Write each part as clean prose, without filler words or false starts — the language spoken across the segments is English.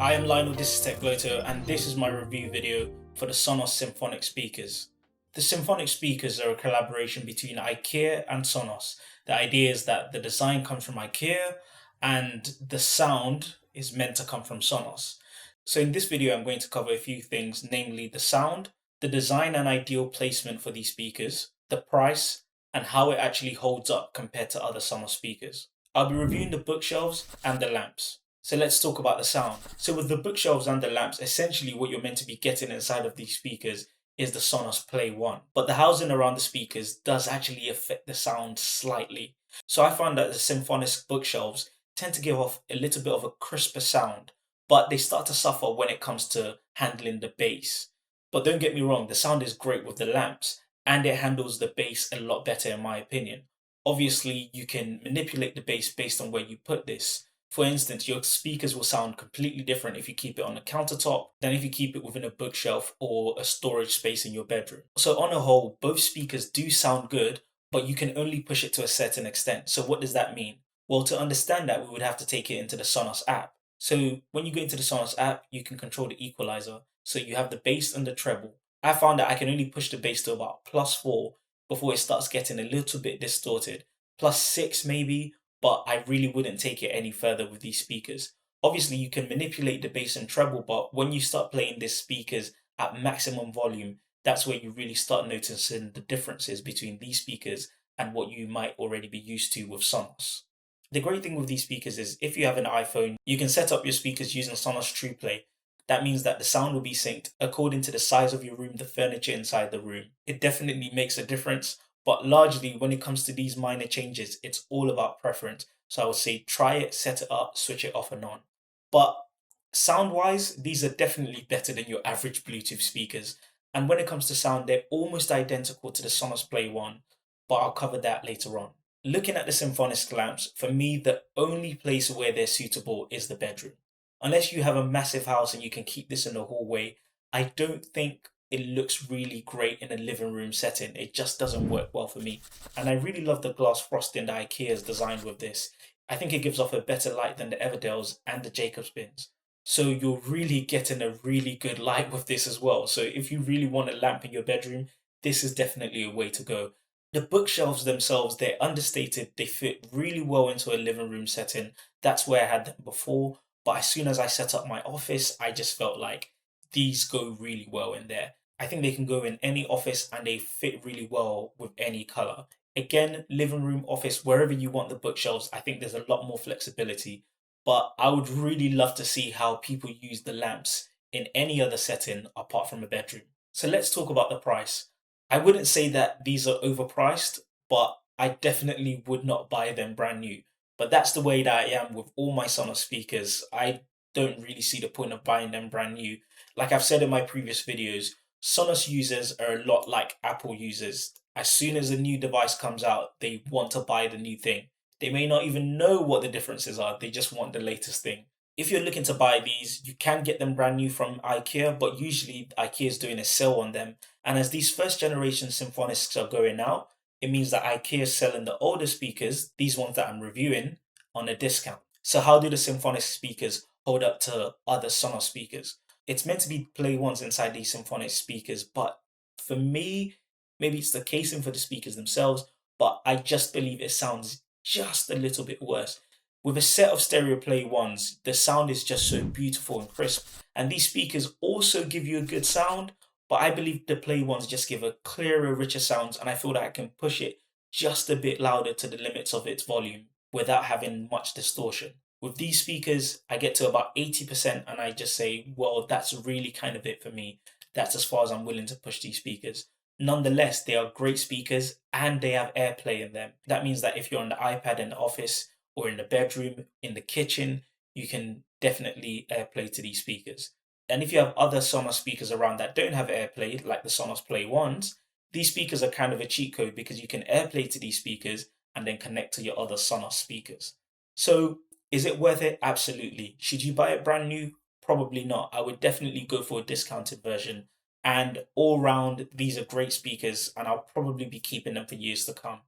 I am Lionel, this is Tech Gloto, and this is my review video for the Sonos Symfonisk speakers. The Symfonisk speakers are a collaboration between IKEA and Sonos. The idea is that the design comes from IKEA and the sound is meant to come from Sonos. So in this video I'm going to cover a few things, namely the sound, the design and ideal placement for these speakers, the price, and how it actually holds up compared to other Sonos speakers. I'll be reviewing the bookshelves and the lamps. So let's talk about the sound. So with the bookshelves and the lamps, essentially what you're meant to be getting inside of these speakers is the Sonos Play 1. But the housing around the speakers does actually affect the sound slightly. So I found that the Symfonisk bookshelves tend to give off a little bit of a crisper sound, but they start to suffer when it comes to handling the bass. But don't get me wrong, the sound is great with the lamps, and it handles the bass a lot better in my opinion. Obviously, you can manipulate the bass based on where you put this. For instance, your speakers will sound completely different if you keep it on a countertop than if you keep it within a bookshelf or a storage space in your bedroom. So on a whole, both speakers do sound good, but you can only push it to a certain extent. So what does that mean? Well, to understand that, we would have to take it into the Sonos app. So when you go into the Sonos app, you can control the equalizer. So you have the bass and the treble. I found that I can only push the bass to about +4 before it starts getting a little bit distorted. +6 maybe, but I really wouldn't take it any further with these speakers. Obviously, you can manipulate the bass and treble, but when you start playing these speakers at maximum volume, that's where you really start noticing the differences between these speakers and what you might already be used to with Sonos. The great thing with these speakers is if you have an iPhone, you can set up your speakers using Sonos TruePlay. That means that the sound will be synced according to the size of your room, the furniture inside the room. It definitely makes a difference, but largely when it comes to these minor changes, it's all about preference. So I would say try it, set it up, switch it off and on. But sound wise, these are definitely better than your average Bluetooth speakers. And when it comes to sound, they're almost identical to the Sonos Play 1, but I'll cover that later on. Looking at the Symfonisk lamps, for me, the only place where they're suitable is the bedroom. Unless you have a massive house and you can keep this in the hallway, I don't think it looks really great in a living room setting. It just doesn't work well for me. And I really love the glass frosting that IKEA's designed with this. I think it gives off a better light than the Everdales and the Jacobs bins. So you're really getting a really good light with this as well. So if you really want a lamp in your bedroom, this is definitely a way to go. The bookshelves themselves, they're understated. They fit really well into a living room setting. That's where I had them before. But as soon as I set up my office, I just felt like these go really well in there. I think they can go in any office and they fit really well with any color. Again, living room, office, wherever you want the bookshelves, I think there's a lot more flexibility. But I would really love to see how people use the lamps in any other setting apart from a bedroom. So let's talk about the price. I wouldn't say that these are overpriced, but I definitely would not buy them brand new. But that's the way that I am with all my Sonos speakers. I don't really see the point of buying them brand new. Like I've said in my previous videos, Sonos users are a lot like Apple users. As soon as a new device comes out, they want to buy the new thing. They may not even know what the differences are, they just want the latest thing. If you're looking to buy these, you can get them brand new from IKEA, but usually IKEA is doing a sale on them. And as these first generation Symfonisks are going out, it means that IKEA is selling the older speakers, these ones that I'm reviewing, on a discount. So how do the Symfonisk speakers hold up to other Sonos speakers? It's meant to be Play 1s inside these Symfonisk speakers, but for me, maybe it's the casing for the speakers themselves, but I just believe it sounds just a little bit worse. With a set of stereo Play 1s, the sound is just so beautiful and crisp, and these speakers also give you a good sound, but I believe the Play 1s just give a clearer, richer sound, and I feel that I can push it just a bit louder to the limits of its volume without having much distortion. With these speakers, I get to about 80% and I just say, well, that's really kind of it for me. That's as far as I'm willing to push these speakers. Nonetheless, they are great speakers and they have AirPlay in them. That means that if you're on the iPad in the office or in the bedroom, in the kitchen, you can definitely AirPlay to these speakers. And if you have other Sonos speakers around that don't have AirPlay, like the Sonos Play 1s, these speakers are kind of a cheat code because you can AirPlay to these speakers and then connect to your other Sonos speakers. So is it worth it? Absolutely. Should you buy it brand new? Probably not. I would definitely go for a discounted version. And all round, these are great speakers, and I'll probably be keeping them for years to come.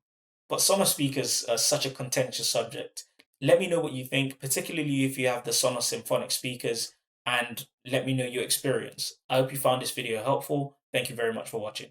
But Sonos speakers are such a contentious subject. Let me know what you think, particularly if you have the Sonos Symphonic speakers, and let me know your experience. I hope you found this video helpful. Thank you very much for watching.